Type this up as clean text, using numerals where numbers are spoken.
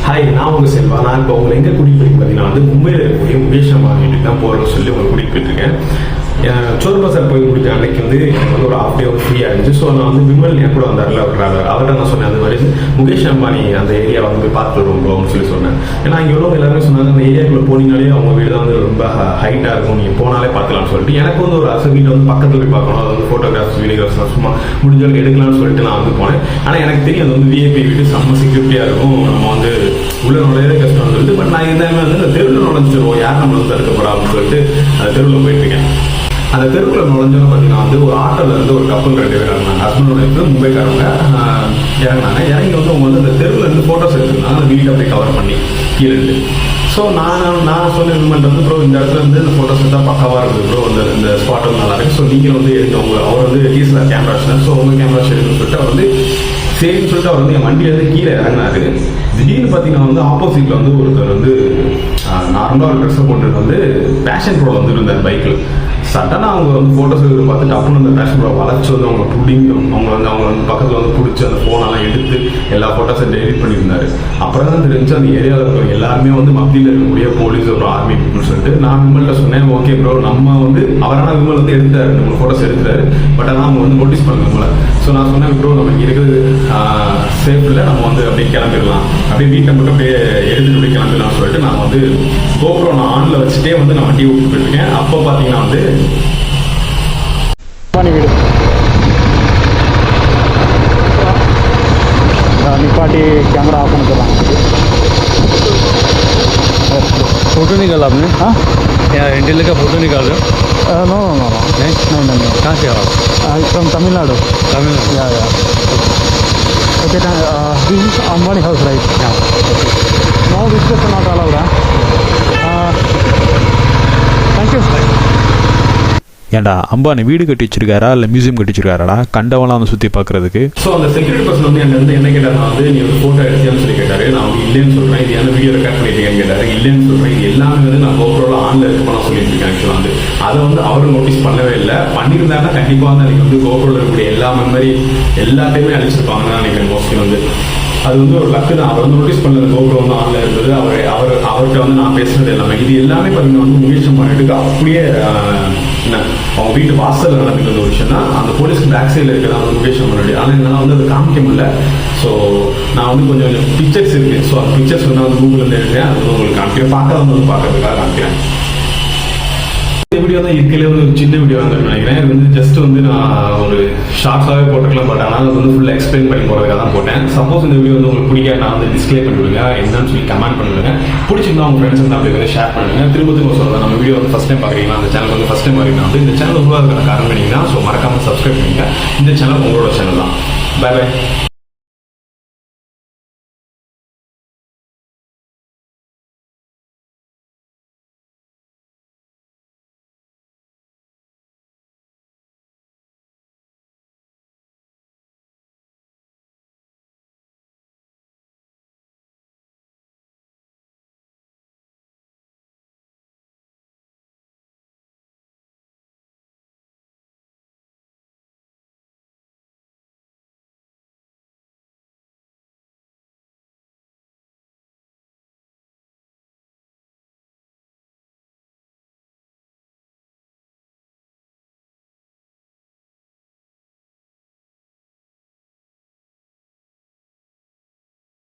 Hi, நான் உங்கள் செல்வா. நான் இப்போ உங்களை எங்கே கூட்டிகிட்டு போய் பார்த்தீங்கன்னா மும்பையில் இருக்கக்கூடிய முகேஷ் அம்பானி வீட்டுக்கு தான் போகிறோம்னு சொல்லி உங்களை கூட்டிகிட்டு போயிட்டுருக்கேன். சோர் பசார் போய் முடிச்ச அன்னைக்கு எனக்கு ஒரு ஹாஃப் டே ஃப்ரீயாக இருந்துச்சு. ஸோ நான் விமல் என் கூட வந்தார்ல அவர்கிட்ட நான் சொன்னேன், அந்த மாதிரி முகேஷ் அம்பானி அந்த ஏரியா போய் பார்த்துட்டு வருவோம் சொல்லி சொன்னேன். ஏன்னா இங்கே உள்ளவங்க எல்லாருமே சொன்னாங்க, அந்த ஏரியாக்குள்ளே போனீங்கனாலே அவங்க வீடு தான் ரொம்ப ஹைட்டாக இருக்கும், நீங்கள் போனாலே பார்த்துக்கலாம்னு சொல்லிட்டு எனக்கு ஒரு அசை வீட்டை பக்கத்தில் போய் பார்க்கணும், அது ஃபோட்டோகிராஃப்ஸ் வீடியோகிராஃப்ஸ் சும்மா முடிஞ்சளவுக்கு எடுக்கலாம்னு சொல்லிட்டு நான் போனேன். ஆனால் எனக்கு தெரியும் அது விஐபி வீடு செம்ம செக்யூரிட்டியாக இருக்கும், நம்ம உள்ள நுழையவே கஷ்டம் சொல்லிட்டு. பட் நான் இருந்தாலுமே இந்த தெருவில் நுழைஞ்சிருவோம், யார் நம்மளுக்கு தடுக்க போகிறா அப்படின்னு சொல்லிட்டு அந்த தெருவில் போயிட்டுருக்கேன். அந்த தெருக்குள்ள நுழைஞ்சோன்னு பார்த்தீங்கன்னா ஒரு ஆட்டோல இருந்து ஒரு கப்பல் 2 பேர் இறங்கினாங்க. Husband wife மும்பைக்காரங்க இறங்கினாங்க. இறங்கி அவங்க அந்த தெருவில் இருந்து ஃபோட்டோஸ் எடுத்துருந்தாங்க, அந்த வீட்டை அப்படியே கவர் பண்ணி கீழே. ஸோ நான் சொன்ன விமன்ட் ப்ரோ இந்த இடத்துல இந்த ஃபோட்டோஸ் எடுத்தால் பக்காவாக இருக்குது ப்ரோ, இந்த ஸ்பாட் நல்லா இருக்குது, ஸோ நீங்கள் எடுத்து அவர் டிஎஸ்எல்ஆர் கேமரா வச்சுனா, ஸோ உங்கள் கேமரா எடுக்கணும்னு சொல்லிட்டு அவர் சரின்னு சொல்லிட்டு அவர் என் வண்டியிலேருந்து கீழே இறங்கினாரு. திடீர்னு பார்த்தீங்கன்னா ஆப்போசிட்டில் ஒருத்தர் நார்மலாக ஒரு ட்ரெஸ்ஸை போட்டுட்டு பேஷன் ப்ரோ இருந்தார் பைக்கில். சடனாக அவங்க ஃபோட்டோஸ் பார்த்துட்டு அப்புறம் அந்த பேஷன் ப்ரோ வளைச்சி அவங்க பிடிங்கி அவங்க பக்கத்தில் பிடிச்சி அந்த ஃபோனெல்லாம் எடுத்து எல்லா ஃபோட்டோஸை டெலிட் பண்ணியிருந்தாரு. அப்புறம் தான் தெரிஞ்சு அந்த ஏரியாவில் இருக்கிற எல்லாருமே மத்தியில் இருக்கக்கூடிய போலீஸ் ஒரு ஆர்மி பீப்புள்னு சொல்லிட்டு நான் விமல்கிட்ட சொன்னேன், ஓகே ப்ரோ நம்ம அவரான விமல் எடுத்தாரு, நம்ம ஃபோட்டோஸ் எடுத்தாரு, பட் ஆனால் அவங்க நோட்டீஸ் பண்ண விமலை. ஸோ நான் சொன்னேன், ப்ரோ நம்ம இங்கே இருக்கிறது சேஃப் இல்லை, நம்ம அப்படியே கிளம்பிடலாம், அப்படியே வீட்டை மட்டும் அப்படியே எடுத்துட்டு அப்படியே கிளம்பிடலாம்னு சொல்லிட்டு நான் கோப்ரோ நான் ஆனில் வச்சுட்டே நான் வண்டியை விட்டு போயிருக்கேன். அப்போ பார்த்தீங்கன்னா வீடு निपाटी कैमरा ऑफ कर फोटो निकाला आपने? हाँ, क्या इंडियन का फोटो निकाल रहे हो? नो नो नो नहीं कहाँ से हो आप? From Tamil Nadu. Yeah okay. This is Ambani house right? No visitors are not allowed. Thank you. ஏன்டா அம்பானி வீடு கட்டி வச்சிருக்காரா இல்லை மியூசியம் கட்டி வச்சிருக்காரா கண்டவெல்லாம் சுற்றி பார்க்குறதுக்கு? ஸோ அந்த செக்யூரிட்டி பர்சன் என்ன கேட்டார், நீ ஃபோட்டோ எடுத்தியான்னு சொல்லி கேட்டார். நான் இல்லைன்னு சொல்கிறேன், இது என்ன வீடியோ ரெக்கார்ட் பண்ணிட்டீங்கன்னு கேட்டார். இல்லைன்னு சொல்கிறேன், இது எல்லாமே நான் கோப்ரோவில் ஆனில் இருக்க போனால் சொல்லியிருக்கேன். ஆக்சுவலாக அதை அவர் நோட்டீஸ் பண்ணவே இல்லை. பண்ணியிருந்தாங்கன்னா கண்டிப்பாக அன்றைக்கி கோப்ரோவில் இருக்கக்கூடிய எல்லா மெமரி எல்லாத்தையுமே அழிச்சிருப்பாங்கன்னு நினைக்கிறேன். மோஸ்ட்லி அது ஒரு லக்கு தான். அவர் நோட்டீஸ் பண்ணது கோப்ரோ ஆன்ல இருந்தது. அவர்கிட்ட நான் பேசுறது எல்லாமே இது எல்லாமே பார்த்தீங்கன்னா முகேஷ் அம்பானிக்கு அப்படியே என்ன அவங்க வீட்டு வாசலில் நடந்துட்டு இருந்த ஒரு விஷயம் தான். அந்த போலீஸ்க்கு பேக் சைடில் இருக்கிறதா முகேஷ் அம்பானி. ஆனால் என்னால் அதை காமிக்க முடியல. ஸோ நான் கொஞ்சம் பிக்சர்ஸ் இருக்கு. ஸோ அந்த பிக்சர்ஸ் கூகுளில் இருக்கேன், அது உங்களுக்கு காமிக்கிறேன். பார்க்காதவங்க பார்க்கறதுக்காக காமிக்கிறேன். இந்த வீடியோ தான் இருக்கிற ஒரு சின்ன வீடியோ நினைக்கிறேன். இது ஜஸ்ட் நான் ஒரு ஷார்ட்ஸாகவே போட்டுக்கலாம், பட் ஆனால் அது ஃபுல்லாக எக்ஸ்பிளைன் பண்ணி போகிறதுக்காக தான் போட்டேன். சப்போஸ் இந்த வீடியோ உங்களுக்கு பிடிக்காது, நான் டிஸ்பிளே பண்ணிவிடுங்க, என்னன்னு சொல்லி கமெண்ட் பண்ணுங்க. பிடிச்சிருந்தா உங்கள் ஃப்ரெண்ட்ஸ் அப்படி ஷேர் பண்ணுங்க. திரும்ப சொல்லுங்கள், நம்ம வீடியோ ஃபஸ்ட் டைம் பார்க்குறீங்கன்னா அந்த சேனல் ஃபஸ்ட் டைம் வரீங்கன்னா இந்த சேனல் உருவாக்குற காரணம் பண்ணிங்கன்னா ஸோ மறக்காமல் சப்ஸ்கிரைப் பண்ணுங்க. இந்த சேனல் உங்களோட சேனல் தான். Bye by.